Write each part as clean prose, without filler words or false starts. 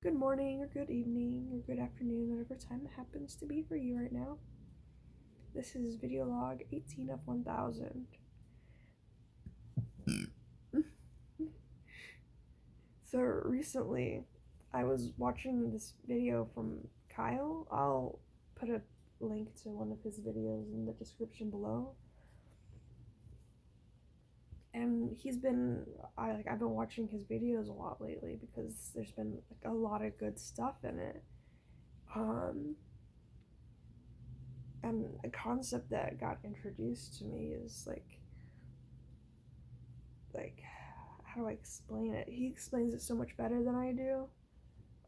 Good morning, or good evening, or good afternoon, whatever time it happens to be for you right now. This is video log 18 of 1000. So recently, I was watching this video from Kyle. I'll put a link to one of his videos in the description below. And I've been watching his videos a lot lately because there's been like a lot of good stuff in it. Um, and a concept that got introduced to me is like how do I explain it? He explains it so much better than I do.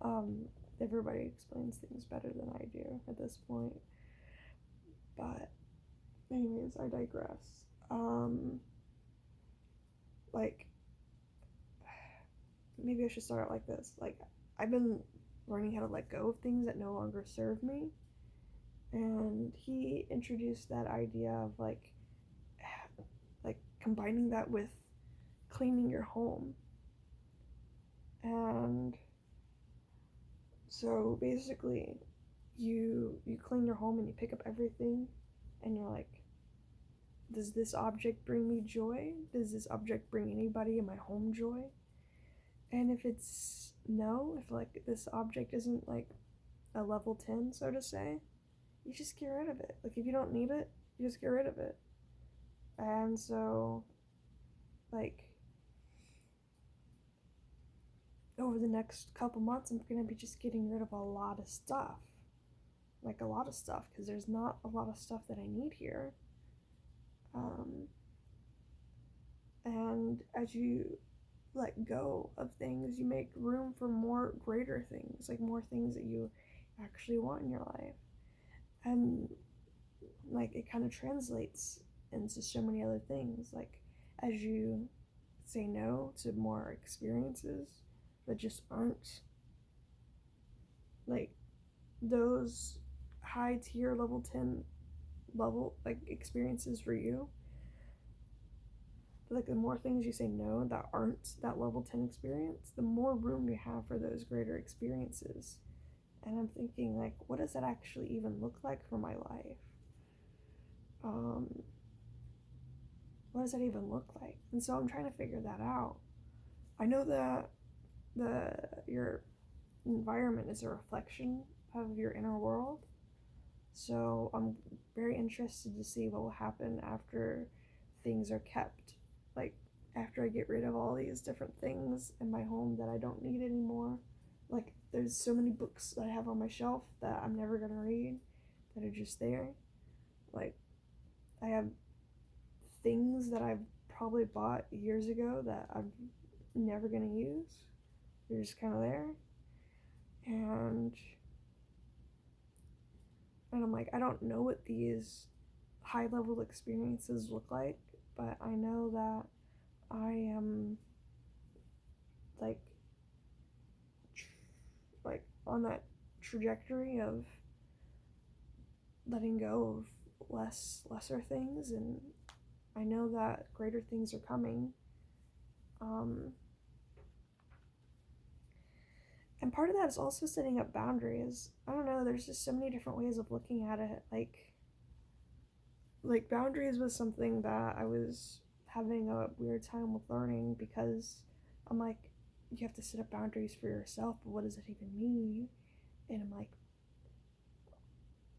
Um, Everybody explains things better than I do at this point. But anyways, I digress. Like maybe I should start out like this. Like I've been learning how to let go of things that no longer serve me. And he introduced that idea of like combining that with cleaning your home. And so basically, you clean your home and you pick up everything, and you're like, does this object bring me joy? Does this object bring anybody in my home joy? And if it's no, if like this object isn't like a level 10, so to say, you just get rid of it. Like if you don't need it, you just get rid of it. And so like over the next couple months, I'm gonna be just getting rid of a lot of stuff. Like a lot of stuff, because there's not a lot of stuff that I need here. Um, and as you let go of things, you make room for more greater things, like more things that you actually want in your life. And like it kind of translates into so many other things. Like as you say no to more experiences that just aren't like those high tier level 10 level like experiences for you, like the more things you say no that aren't that level 10 experience, the more room you have for those greater experiences. And I'm thinking, like, what does that actually even look like for my life? um what does that even look like? And so I'm trying to figure that out. I know that the your environment is a reflection of your inner world, so I'm very interested to see what will happen after things are kept. Like after I get rid of all these different things in my home that I don't need anymore. Like there's so many books that I have on my shelf that I'm never gonna read that are just there. Like I have things that I've probably bought years ago that I'm never gonna use. They're just kind of there, and I'm like, I don't know what these high level experiences look like, but I know that I am like like on that trajectory of letting go of lesser things, and I know that greater things are coming. Um, and part of that is also setting up boundaries. I don't know. There's just so many different ways of looking at it. Like boundaries was something that I was having a weird time with learning because I'm like, you have to set up boundaries for yourself, but what does that even mean? And I'm like,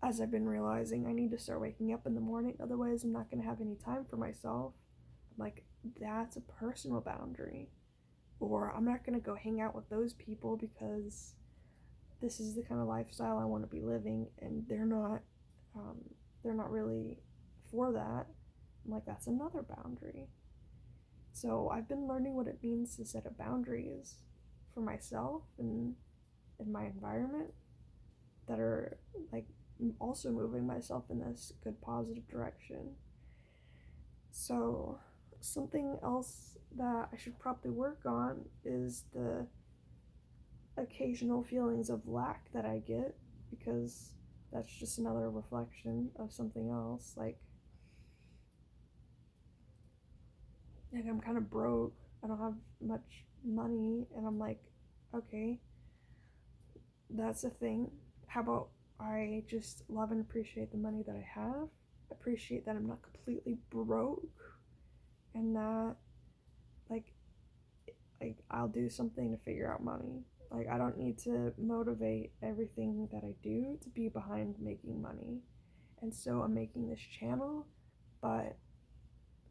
as I've been realizing, I need to start waking up in the morning, otherwise, I'm not going to have any time for myself. I'm like, that's a personal boundary. Or I'm not going to go hang out with those people because this is the kind of lifestyle I want to be living, and um, they're not really for that. I'm like, that's another boundary. So I've been learning what it means to set up boundaries for myself and in my environment that are like also moving myself in this good positive direction. So something else that I should probably work on is the occasional feelings of lack that I get, because that's just another reflection of something else. Like I'm kind of broke. I don't have much money, and I'm like, okay, that's the thing. How about I just love and appreciate the money that I have, appreciate that I'm not completely broke, and that like I'll do something to figure out money. Like I don't need to motivate everything that I do to be behind making money. And so I'm making this channel, but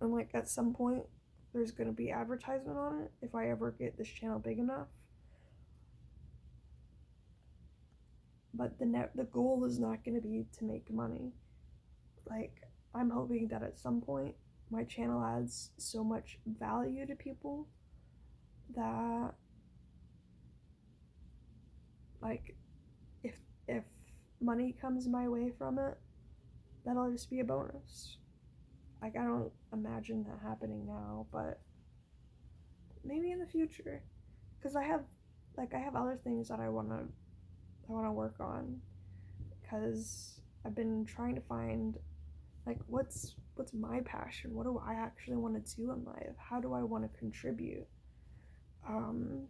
I'm like at some point there's going to be advertisement on it if I ever get this channel big enough. But the goal is not going to be to make money. Like I'm hoping that at some point my channel adds so much value to people that like if money comes my way from it, that'll just be a bonus. Like I don't imagine that happening now, but maybe in the future, because I have other things that I want to work on, because I've been trying to find like what's my passion, what do I actually want to do in life, how do I want to contribute, um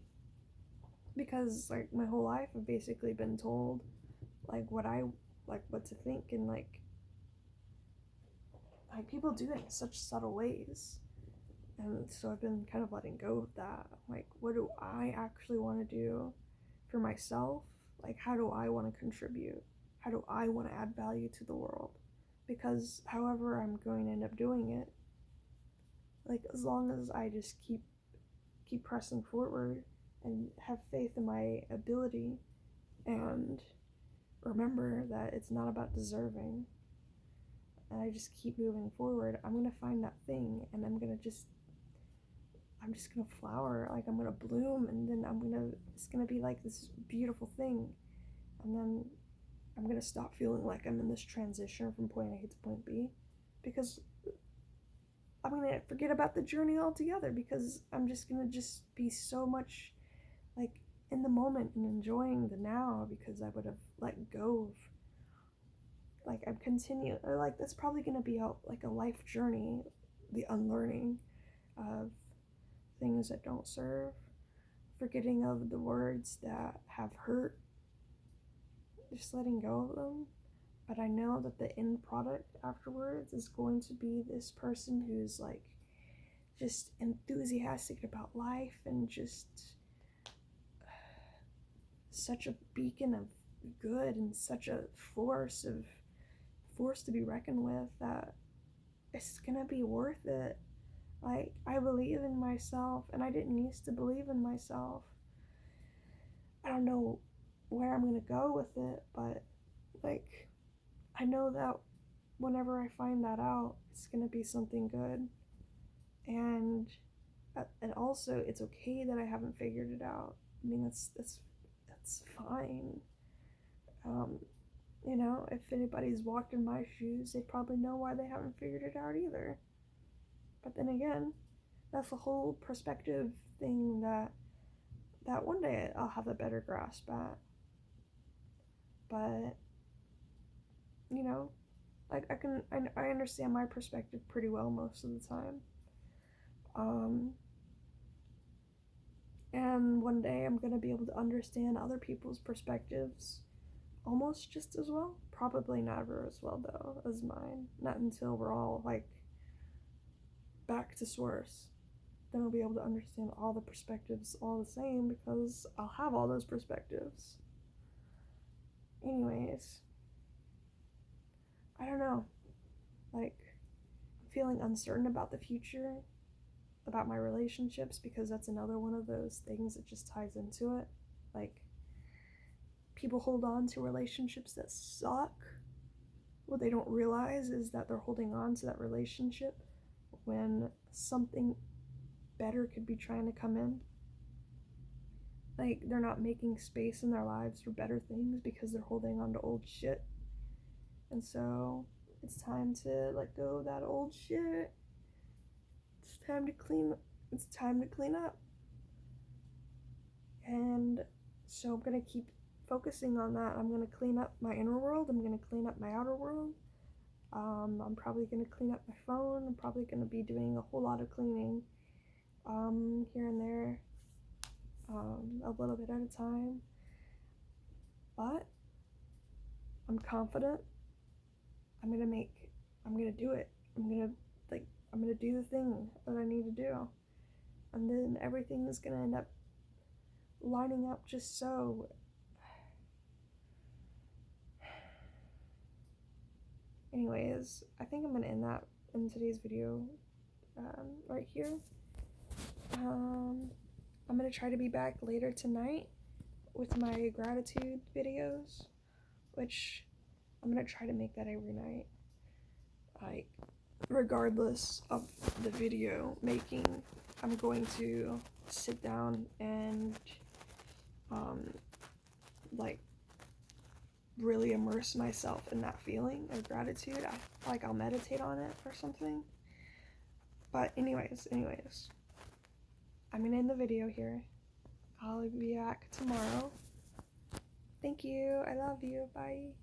because like my whole life I've basically been told like what to think, and like people do it in such subtle ways. And so I've been kind of letting go of that. Like, what do I actually want to do for myself? Like, how do I want to contribute? How do I want to add value to the world? Because however I'm going to end up doing it, like as long as I just keep pressing forward and have faith in my ability and remember that it's not about deserving, and I just keep moving forward, I'm gonna find that thing, and I'm just gonna flower, like I'm gonna bloom, and then it's gonna be like this beautiful thing, and then I'm gonna stop feeling like I'm in this transition from point A to point B, because I'm gonna forget about the journey altogether, because I'm just gonna be so much like in the moment and enjoying the now, because I would have let go of like I'm continue or like that's probably gonna be like a life journey, the unlearning of things that don't serve, forgetting of the words that have hurt, just letting go of them. But I know that the end product afterwards is going to be this person who's like just enthusiastic about life and just such a beacon of good and such a force to be reckoned with, that it's gonna be worth it. Like I believe in myself, and I didn't used to believe in myself. I don't know where I'm gonna go with it, but like I know that whenever I find that out, it's gonna be something good. And also it's okay that I haven't figured it out. I mean that's fine. Um, you know, if anybody's walked in my shoes, they probably know why they haven't figured it out either. But then again, that's a whole perspective thing that one day I'll have a better grasp at. But you know, like I understand my perspective pretty well most of the time. Um, and one day I'm gonna be able to understand other people's perspectives almost just as well. Probably never as well though as mine. Not until we're all like back to source. Then I'll be able to understand all the perspectives all the same, because I'll have all those perspectives. Anyways, I don't know. Like, I'm feeling uncertain about the future, about my relationships, because that's another one of those things that just ties into it. Like, people hold on to relationships that suck. What they don't realize is that they're holding on to that relationship when something better could be trying to come in. Like, they're not making space in their lives for better things because they're holding on to old shit. And so it's time to let go of that old shit. It's time to clean up. And so I'm gonna keep focusing on that. I'm gonna clean up my inner world. I'm gonna clean up my outer world. I'm probably gonna clean up my phone. I'm probably gonna be doing a whole lot of cleaning here and there, a little bit at a time. but I'm confident. I'm gonna do it. I'm gonna do the thing that I need to do. And then everything is gonna end up lining up just so. Anyways, I think I'm gonna end that in today's video right here. I'm gonna try to be back later tonight with my gratitude videos, which I'm gonna try to make that every night. Like, regardless of the video making, I'm going to sit down and like really immerse myself in that feeling of gratitude. I'll meditate on it or something. But anyways, I'm gonna end the video here. I'll be back tomorrow. Thank you. I love you. Bye.